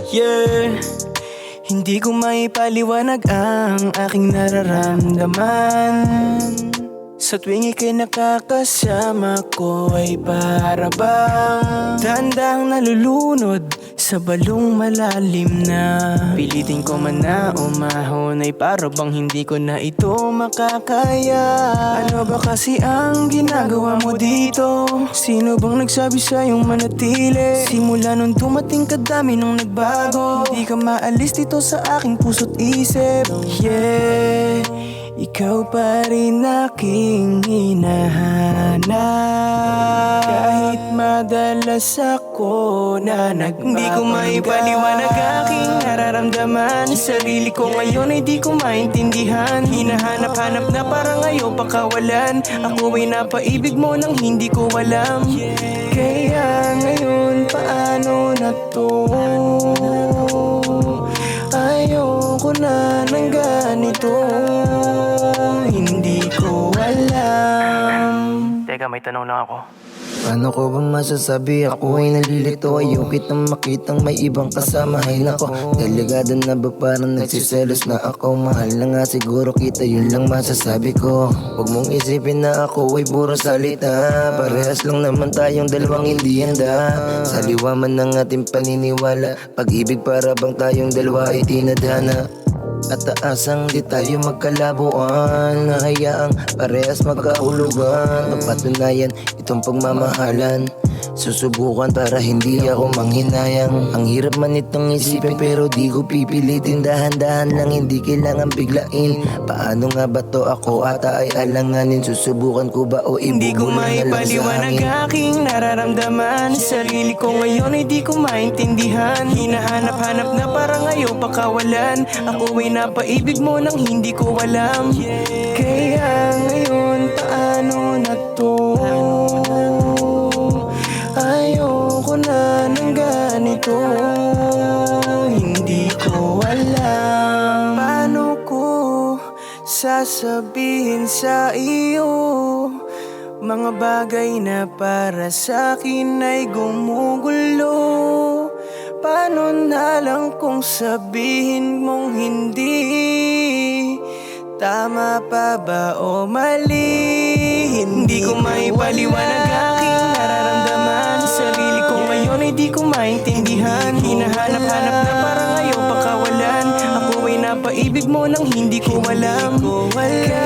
Yeah, hindi ko maipaliwanag ang aking nararamdaman. Sa tuwing ika'y nakakasama ko ay para bang tandang nalulunod sa balong malalim na pilitin ko man na umahon ay para bang hindi ko na ito makakaya. Ano ba kasi ang ginagawa mo dito? Sino bang nagsabi sa'yong manatili? Simula nung dumating kadami nung nagbago, hindi ka maalis dito sa aking puso't isip. Yeah, ikaw pa rin aking hinahanap. Kahit madalas ako na hindi ko maipaliwanag aking nararamdaman. Sarili ko ngayon ay di ko maintindihan. Hinahanap-hanap na parang ayaw pakawalan. Ako ay napaibig mo nang hindi ko alam. Kaya ngayon paano na to? Ayoko na ng ganito. Hindi ko alam. Teka, may tanong lang ako. Paano ko ba masasabi ako ay nalilito? Ayaw kitang makitang may ibang kasama. Ay nako, delikado na ba parang nagsiselos na ako? Mahal na nga siguro kita, yun lang masasabi ko. Huwag mong isipin na ako ay puro salita. Parehas lang naman tayong dalawang hindi handa. Sa liwaman ng ating paniniwala, pag-ibig para bang tayong dalawa ay tinadhana. At taasang di tayo magkalabuan, nahayaang parehas magkahulugan. Pagpatunayan itong pagmamahalan, susubukan para hindi ako manghinayang. Ang hirap man itong isipin pero di ko pipilitin. Dahan-dahan lang, hindi kailangan biglain. Paano nga ba to? Ako ata ay alanganin. Susubukan ko ba o Hindi ko ibubulong na lang sa maipaliwanag hangin? aking nararamdaman. Sarili ko ngayon ay di ko maintindihan. Hinahanap-hanap na parang ayaw pakawalan. Ako ay napaibig mo nang hindi ko alam. Kaya ngayon paano na to? Ayoko na ng ganito. Hindi ko alam. Paano ko sasabihin sa iyo mga bagay na para sa'kin ay gumugulo? Paano na lang kung sabihin mong hindi? Tama pa ba o mali? Hindi ko maipaliwanag aking nararamdaman. Sarili ko ngayon ay di ko maintindihan. Hinahanap-hanap na parang ayaw pakawalan. Ako ay napaibig mo nang hindi ko alam. Kaya